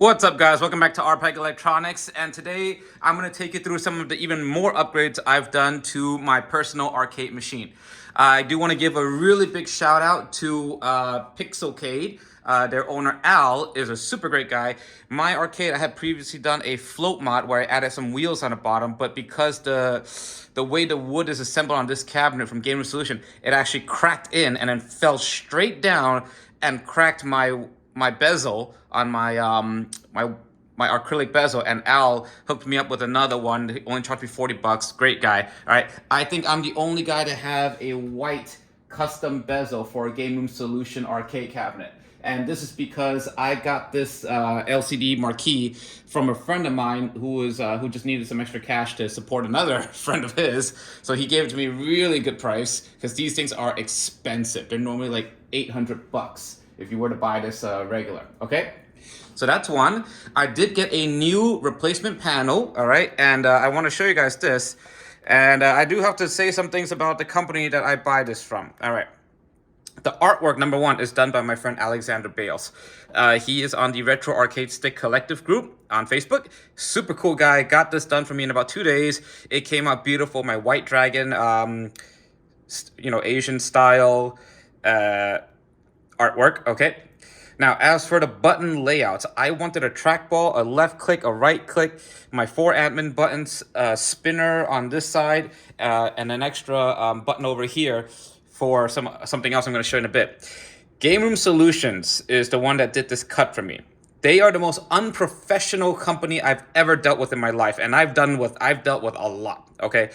What's up, guys? Welcome back to RPEG Electronics, and today I'm going to take you through some of the even more upgrades I've done to my personal arcade machine. I do want to give a really big shout out to Pixelcade. Their owner Al is a super great guy. My arcade, I had previously done a float mod where I added some wheels on the bottom, but because the way the wood is assembled on this cabinet from Game Room Solution, it actually cracked in and then fell straight down and cracked my bezel on my my acrylic bezel, and Al hooked me up with another one. He only charged me $40. Great guy. All right, I think I'm the only guy to have a white custom bezel for a Game Room Solution arcade cabinet. And this is because I got this LCD Marquee from a friend of mine who just needed some extra cash to support another friend of his. So he gave it to me really good price because these things are expensive. They're normally like $800 if you were to buy this regular, okay? So that's one. I did get a new replacement panel, all right? And I want to show you guys this. And I do have to say some things about the company that I buy this from, all right? The artwork, number one, is done by my friend Alexander Bales. He is on the Retro Arcade Stick Collective group on Facebook. Super cool guy. Got this done for me in about 2 days. It came out beautiful. My white dragon, Asian style artwork, okay? Now, as for the button layouts, I wanted a trackball, a left click, a right click, my 4 admin buttons, a spinner on this side, and an extra button over here for something else I'm going to show you in a bit. Game Room Solutions is the one that did this cut for me. They are the most unprofessional company I've ever dealt with in my life, and I've dealt with a lot, okay?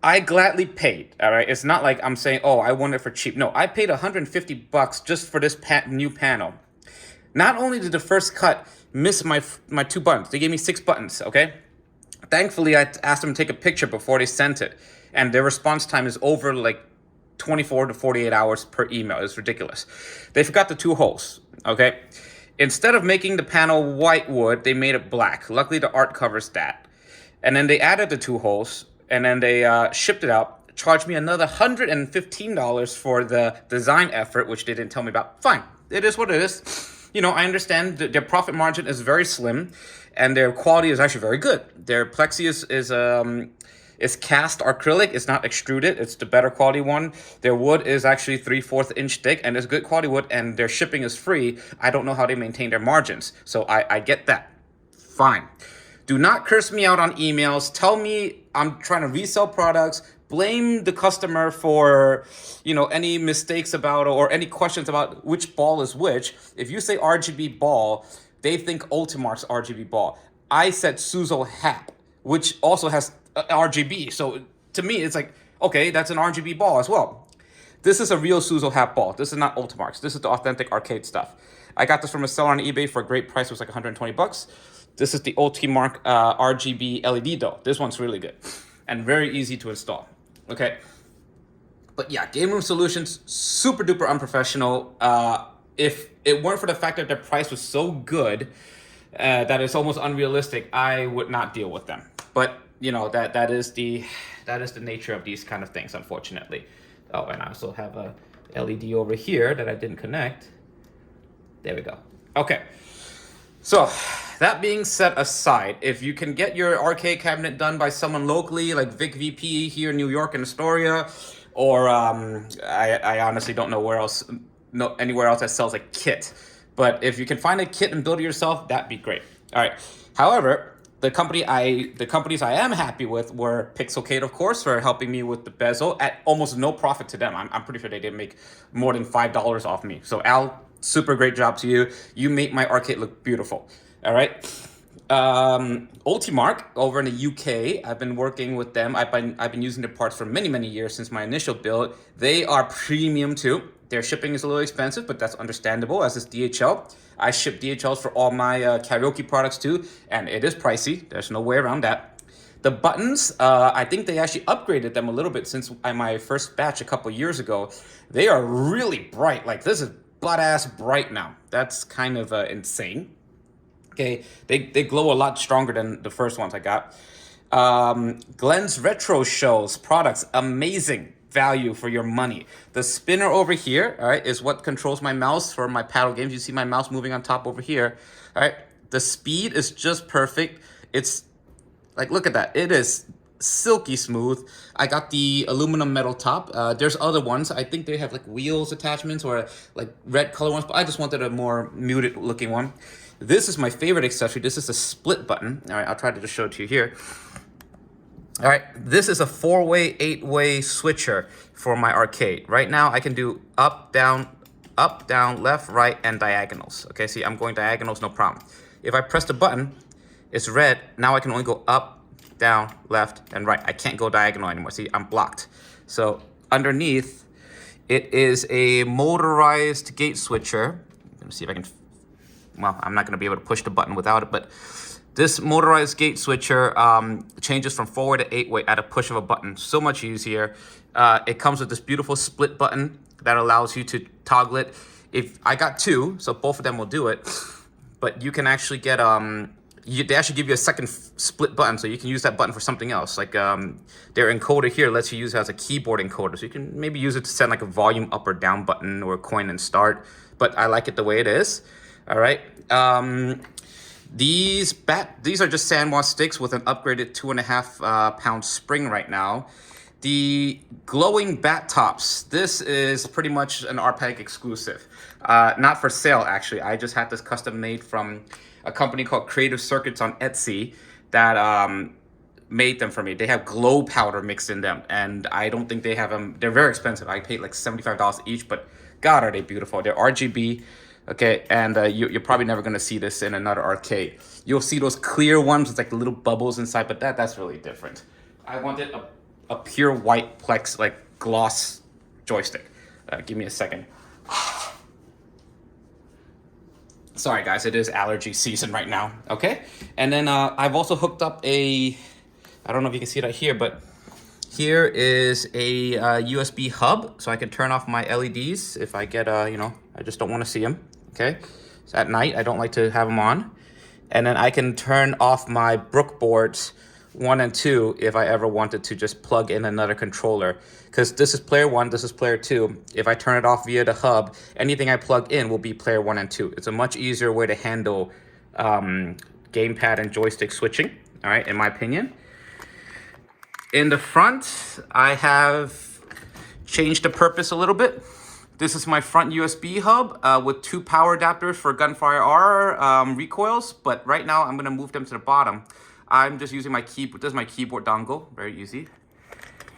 I gladly paid, all right? It's not like I'm saying, oh, I want it for cheap. No, I paid $150 just for this new panel. Not only did the first cut miss my 2 buttons, they gave me 6 buttons, okay? Thankfully, I asked them to take a picture before they sent it, and their response time is over like 24 to 48 hours per email. It's ridiculous. They forgot the 2 holes, okay? Instead of making the panel white wood, they made it black. Luckily, the art covers that. And then they added the 2 holes, and then they shipped it out, charged me another $115 for the design effort, which they didn't tell me about. Fine, it is what it is. You know, I understand that their profit margin is very slim, and their quality is actually very good. Their plexi is cast acrylic. It's not extruded. It's the better quality one. Their wood is actually 3/4 inch thick, and it's good quality wood, and their shipping is free. I don't know how they maintain their margins, so I get that. Fine. Do not curse me out on emails. Tell me I'm trying to resell products. Blame the customer for, any mistakes about or any questions about which ball is which. If you say RGB ball, they think Ultimarc's RGB ball. I said Suzo Happ, which also has RGB. So to me, it's like, okay, that's an RGB ball as well. This is a real Suzo Happ ball. This is not Ultimarc's. This is the authentic arcade stuff. I got this from a seller on eBay for a great price. It was like $120. This is the ultimarc RGB LED though. This one's really good and very easy to install. Okay. But yeah, Game Room Solutions, super duper unprofessional. If it weren't for the fact that their price was so good that it's almost unrealistic, I would not deal with them. But that is the nature of these kind of things, unfortunately. Oh, and I also have a LED over here that I didn't connect. There we go. Okay. So, that being set aside, if you can get your arcade cabinet done by someone locally, like Vic VP here in New York in Astoria, or I honestly don't know anywhere else that sells a kit. But if you can find a kit and build it yourself, that'd be great. All right. However, the companies I am happy with were Pixelcade, of course, for helping me with the bezel at almost no profit to them. I'm pretty sure they didn't make more than $5 off me. So Al, super great job to you. You make my arcade look beautiful. All right. Ultimarc over in the UK. I've been working with them. I've been using their parts for many years since my initial build. They are premium too. Their shipping is a little expensive, but that's understandable as is DHL. I ship DHLs for all my karaoke products too, and it is pricey. There's no way around that. The buttons, I think they actually upgraded them a little bit since my first batch a couple years ago. They are really bright. Like, this is butt-ass bright now. That's kind of insane. Okay, they glow a lot stronger than the first ones I got. Glens Retro Shows products, amazing value for your money. The spinner over here, all right, is what controls my mouse for my paddle games. You see my mouse moving on top over here, all right? The speed is just perfect. It's like, look at that. It is silky smooth. I got the aluminum metal top. There's other ones. I think they have like wheels attachments or like red color ones, but I just wanted a more muted looking one. This is my favorite accessory. This is a split button. All right, I'll try to just show it to you here. All right, this is a 4-way, 8-way switcher for my arcade. Right now, I can do up, down, left, right, and diagonals. Okay, see, I'm going diagonals, no problem. If I press the button, it's red. Now I can only go up, down, left, and right. I can't go diagonal anymore. See, I'm blocked. So underneath, it is a motorized gate switcher. Let me see if I can, well, I'm not gonna be able to push the button without it, but this motorized gate switcher changes from 4-way to 8-way at a push of a button. So much easier. It comes with this beautiful split button that allows you to toggle it. If I got 2, so both of them will do it, but you can actually get, they actually give you a second split button, so you can use that button for something else. Like their encoder here lets you use it as a keyboard encoder, so you can maybe use it to send like a volume up or down button or a coin and start, but I like it the way it is. All right. These are just sandwich sticks with an upgraded 2.5 pound spring right now. The glowing bat tops, this is pretty much an RPEG exclusive. Not for sale, actually. I just had this custom made from a company called Creative Circuits on Etsy that made them for me. They have glow powder mixed in them, and I don't think they have them. They're very expensive. I paid like $75 each, but God, are they beautiful. They're RGB. Okay, and you're probably never gonna see this in another arcade. You'll see those clear ones with like the little bubbles inside, but that's really different. I wanted a pure white Plex, like gloss joystick. Give me a second. Sorry guys, it is allergy season right now, okay? And then I've also hooked up I don't know if you can see that here, but here is a USB hub, so I can turn off my LEDs if I get, I just don't want to see them, okay? So at night, I don't like to have them on. And then I can turn off my Brook boards 1 and 2 if I ever wanted to just plug in another controller. Because this is player 1, this is player 2. If I turn it off via the hub, anything I plug in will be player 1 and 2. It's a much easier way to handle gamepad and joystick switching, all right, in my opinion. In the front, I have changed the purpose a little bit. This is my front USB hub with 2 power adapters for Gunfire R recoils, but right now I'm gonna move them to the bottom. I'm just using my keyboard. This is my keyboard dongle, very easy.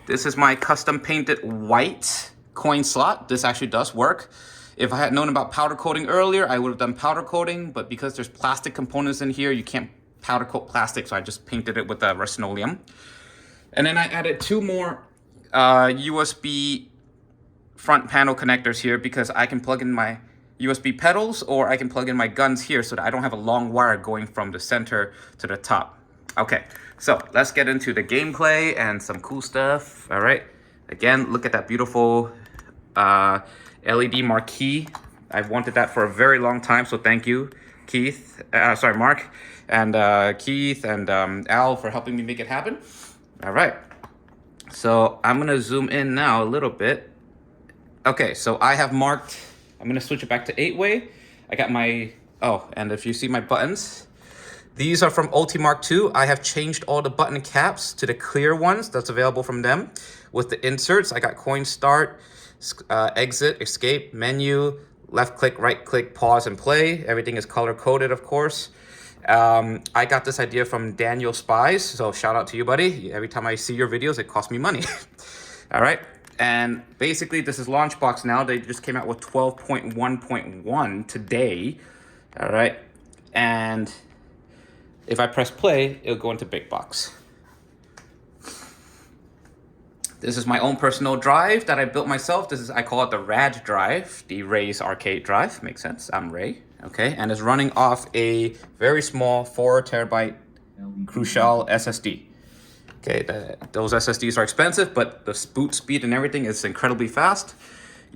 This is my custom painted white coin slot. This actually does work. If I had known about powder coating earlier, I would have done powder coating, but because there's plastic components in here, you can't powder coat plastic, so I just painted it with Rust-Oleum. And then I added 2 more USB front panel connectors here because I can plug in my USB pedals or I can plug in my guns here so that I don't have a long wire going from the center to the top. Okay, so let's get into the gameplay and some cool stuff. All right, again, look at that beautiful LED marquee. I've wanted that for a very long time, so thank you, Mark, and Keith and Al for helping me make it happen. All right, so I'm gonna zoom in now a little bit. Okay, so I have marked, I'm gonna switch it back to 8-way. I got my, and if you see my buttons, these are from ultimarc 2. I have changed all the button caps to the clear ones that's available from them. With the inserts, I got coin start, exit, escape, menu, left click, right click, pause and play. Everything is color coded, of course. I got this idea from Daniel Spies, so shout out to you, buddy. Every time I see your videos, it costs me money. All right, and basically this is Launchbox now. They just came out with 12.1.1 today. All right, and if I press play, it'll go into big box. This is my own personal drive that I built myself. I call it the RAD drive, the Ray's arcade drive. Makes sense, I'm Ray. Okay, and it's running off a very small 4 terabyte Crucial SSD. Okay, those SSDs are expensive, but the boot speed and everything is incredibly fast.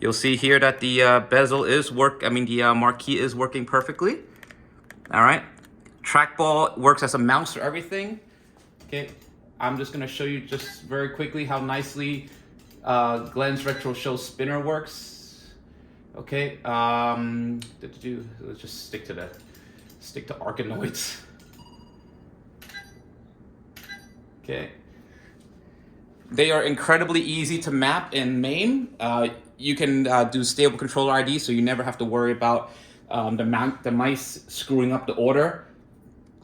You'll see here that the bezel is the marquee is working perfectly. All right, TrackBall works as a mouse for everything. Okay, I'm just gonna show you just very quickly how nicely Glens Retro Show Spinner works. Okay, let's just stick to that. Stick to Arkanoids. Okay. They are incredibly easy to map in MAME. You can do stable controller ID, so you never have to worry about the mice screwing up the order.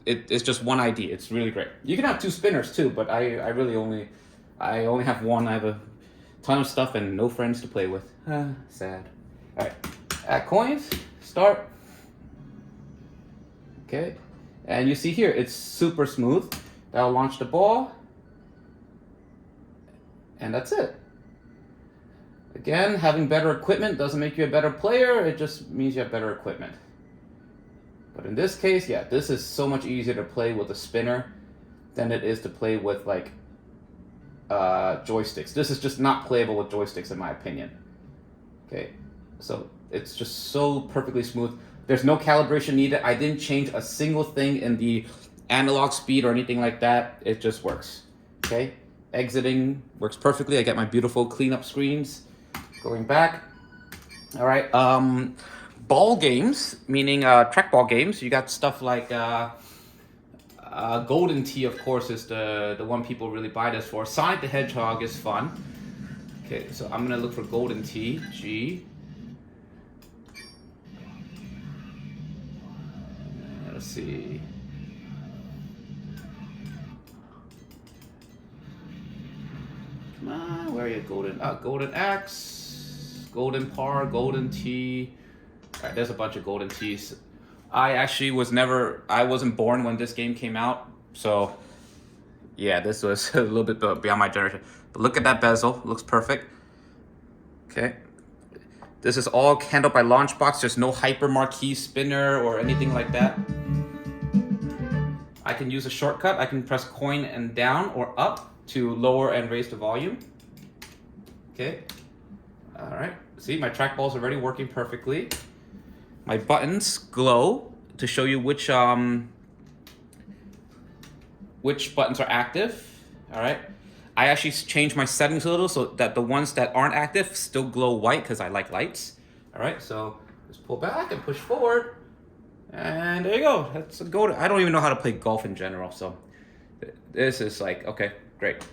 It's just one ID. It's really great. You can have two spinners too, but I only have one. I have a ton of stuff and no friends to play with. Sad. All right, add coins, start. Okay, and you see here, it's super smooth. That'll launch the ball. And that's it. Again, having better equipment doesn't make you a better player, it just means you have better equipment. But in this case, yeah, this is so much easier to play with a spinner than it is to play with like joysticks. This is just not playable with joysticks in my opinion. Okay, so it's just so perfectly smooth. There's no calibration needed. I didn't change a single thing in the analog speed or anything like that. It just works. Okay, exiting works perfectly. I get my beautiful cleanup screens. Going back. All right. Ball games, meaning trackball games. You got stuff like Golden Tee, of course, is the one people really buy this for. Sonic the Hedgehog is fun. Okay, so I'm gonna look for Golden Tee. G. Let's see. Come on, where are you, Golden? Golden Axe, Golden Par, Golden Tee. All right, there's a bunch of Golden Tees. I actually I wasn't born when this game came out, so yeah, this was a little bit beyond my generation. But look at that bezel, looks perfect. Okay, this is all handled by Launchbox. There's no hyper marquee spinner or anything like that. I can use a shortcut. I can press coin and down or up to lower and raise the volume. Okay, all right. See, my trackball's already working perfectly. My buttons glow to show you which buttons are active. All right. I actually changed my settings a little so that the ones that aren't active still glow white because I like lights. All right. So just pull back and push forward. And there you go. That's a go. I don't even know how to play golf in general. So this is like, okay, great.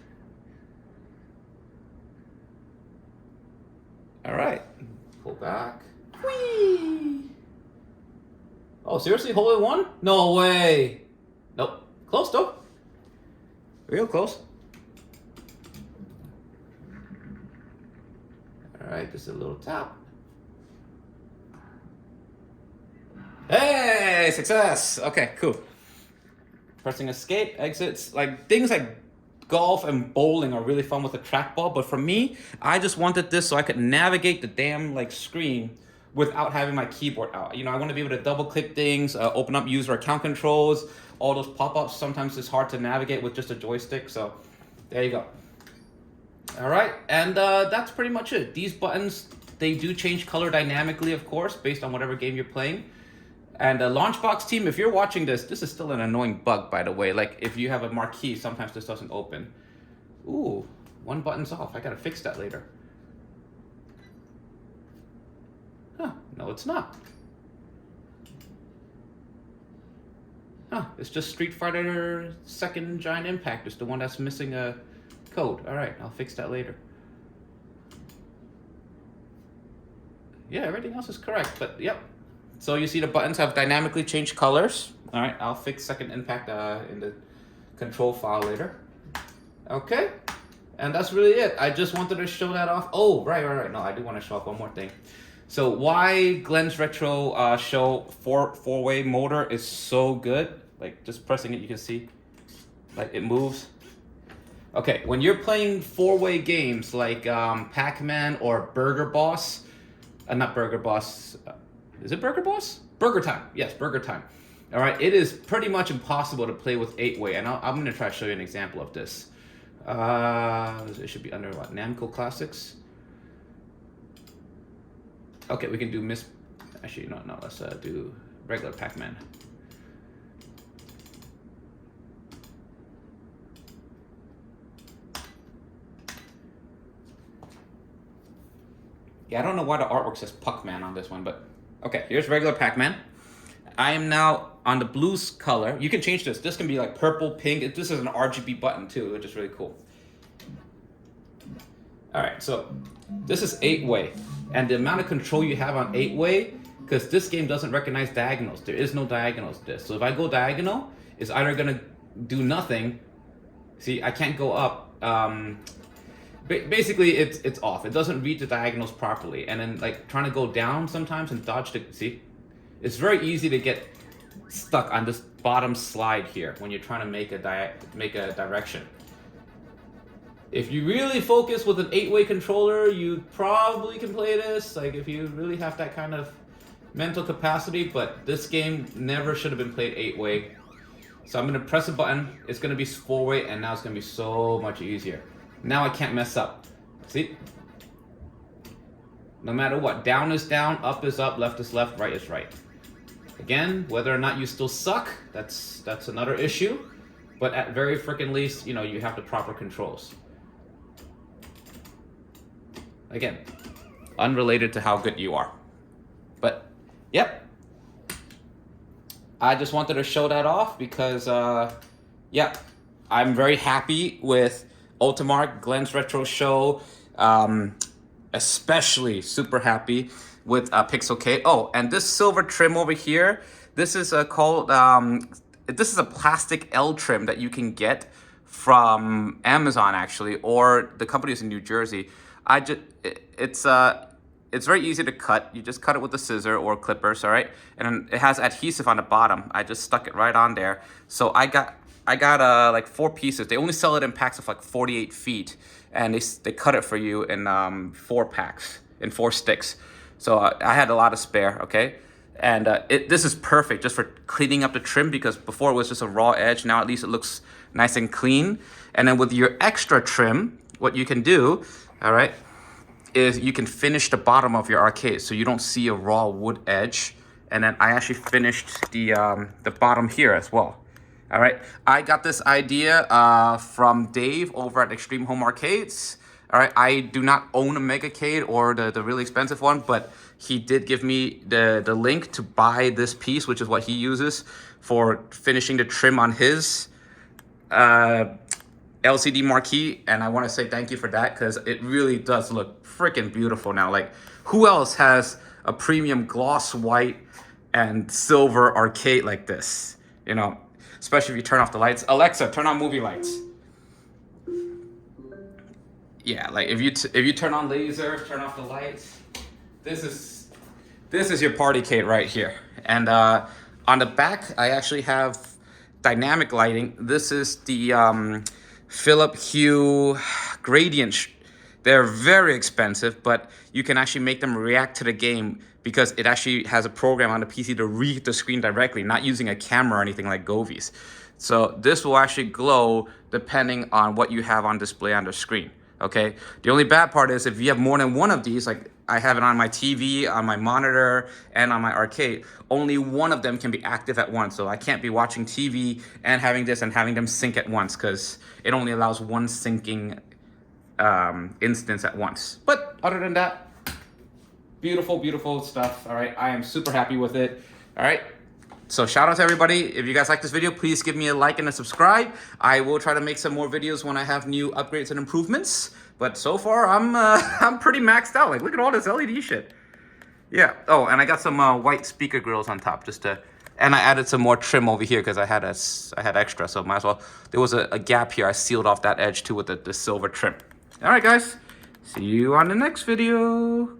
All right. Pull back. Whee! Oh, seriously? Hole in one? No way. Nope. Close though. Real close. All right, just a little tap. Hey, success. Okay, cool. Pressing escape, exits. Like things like golf and bowling are really fun with a trackball, but for me, I just wanted this so I could navigate the damn like screen without having my keyboard out. You know, I want to be able to double click things, open up user account controls, all those pop-ups. Sometimes it's hard to navigate with just a joystick, so there you go. All right, and that's pretty much it. These buttons, they do change color dynamically, of course, based on whatever game you're playing. And the Launchbox team, if you're watching this is still an annoying bug, by the way. Like if you have a marquee, sometimes this doesn't open. Ooh, one button's off. I gotta fix that later. Huh, no it's not. Huh, it's just Street Fighter 2nd Giant Impact. It's the one that's missing a code. All right, I'll fix that later. Yeah, everything else is correct, but yep. So you see the buttons have dynamically changed colors. All right, I'll fix Second Impact in the control file later. Okay, and that's really it. I just wanted to show that off. Oh, right. No, I do want to show off one more thing. So why Glens Retro show four-way motor is so good. Like just pressing it, you can see, like it moves. Okay, when you're playing four-way games like Pac-Man or Burger Boss, not Burger Boss. Is it Burger Boss? Burger Time. Yes, Burger Time. All right, it is pretty much impossible to play with 8-way, and I'm going to try to show you an example of this. It should be under what? Namco Classics. Okay, we can do Actually, no. Let's do regular Pac-Man. Yeah, I don't know why the artwork says Puck-Man on this one, but okay, here's regular Pac-Man. I am now on the blues color, you can change this. This can be like purple, pink. This is an RGB button too, which is really cool. All right, so this is 8-way, and the amount of control you have on 8-way, because this game doesn't recognize diagonals. There is no diagonals to this. So if I go diagonal, it's either gonna do nothing. See, I can't go up. Basically, it's off. It doesn't read the diagonals properly, and then like trying to go down sometimes and dodge the. See, it's very easy to get stuck on this bottom slide here when you're trying to make a direction. If you really focus with an 8-way controller, you probably can play this, like if you really have that kind of mental capacity, but this game never should have been played 8-way. So I'm gonna press a button, it's gonna be 4-way, and now it's gonna be so much easier. Now I can't mess up, see? No matter what, down is down, up is up, left is left, right is right. Again, whether or not you still suck, that's another issue, but at very freaking least, you know, you have the proper controls. Again, unrelated to how good you are. But, yep. I just wanted to show that off because, yeah, I'm very happy with Ultimarc, Glens Retro Show, especially super happy with Pixelcade. Oh, and this silver trim over here, this is called, this is a plastic L trim that you can get from Amazon actually, or the company is in New Jersey. It's very easy to cut. You just cut it with a scissor or clippers, all right? And it has adhesive on the bottom. I just stuck it right on there. So I got like 4 pieces. They only sell it in packs of like 48 feet, and they cut it for you in 4 packs, in 4 sticks. So I had a lot of spare, okay? And this is perfect just for cleaning up the trim, because before it was just a raw edge. Now at least it looks nice and clean. And then with your extra trim, what you can do, all right, is you can finish the bottom of your arcade so you don't see a raw wood edge. And then I actually finished the bottom here as well. All right, I got this idea from Dave over at Extreme Home Arcades. All right, I do not own a Megacade or the really expensive one, but he did give me the link to buy this piece, which is what he uses for finishing the trim on his LCD Marquee, and I want to say thank you for that, because it really does look freaking beautiful now. Like, who else has a premium gloss white and silver arcade like this? You know, especially if you turn off the lights. Alexa, turn on movie lights. Yeah, like if you turn on laser, turn off the lights. This is your party cade right here. And on the back, I actually have dynamic lighting. This is the Philip Hue gradient. They're very expensive, but you can actually make them react to the game because it actually has a program on the PC to read the screen directly, not using a camera or anything like Govies. So this will actually glow depending on what you have on display on the screen, okay? The only bad part is if you have more than one of these, like I have it on my TV, on my monitor, and on my arcade, only one of them can be active at once. So I can't be watching TV and having this and having them sync at once, because it only allows one syncing instance at once. But other than that, beautiful, beautiful stuff. All right, I am super happy with it. All right, so shout out to everybody. If you guys like this video, please give me a like and a subscribe. I will try to make some more videos when I have new upgrades and improvements. But so far, I'm pretty maxed out. Like, look at all this LED shit. Yeah. Oh, and I got some white speaker grills on top just to, and I added some more trim over here because I had extra, so might as well. There was a gap here. I sealed off that edge too with the silver trim. All right, guys. See you on the next video.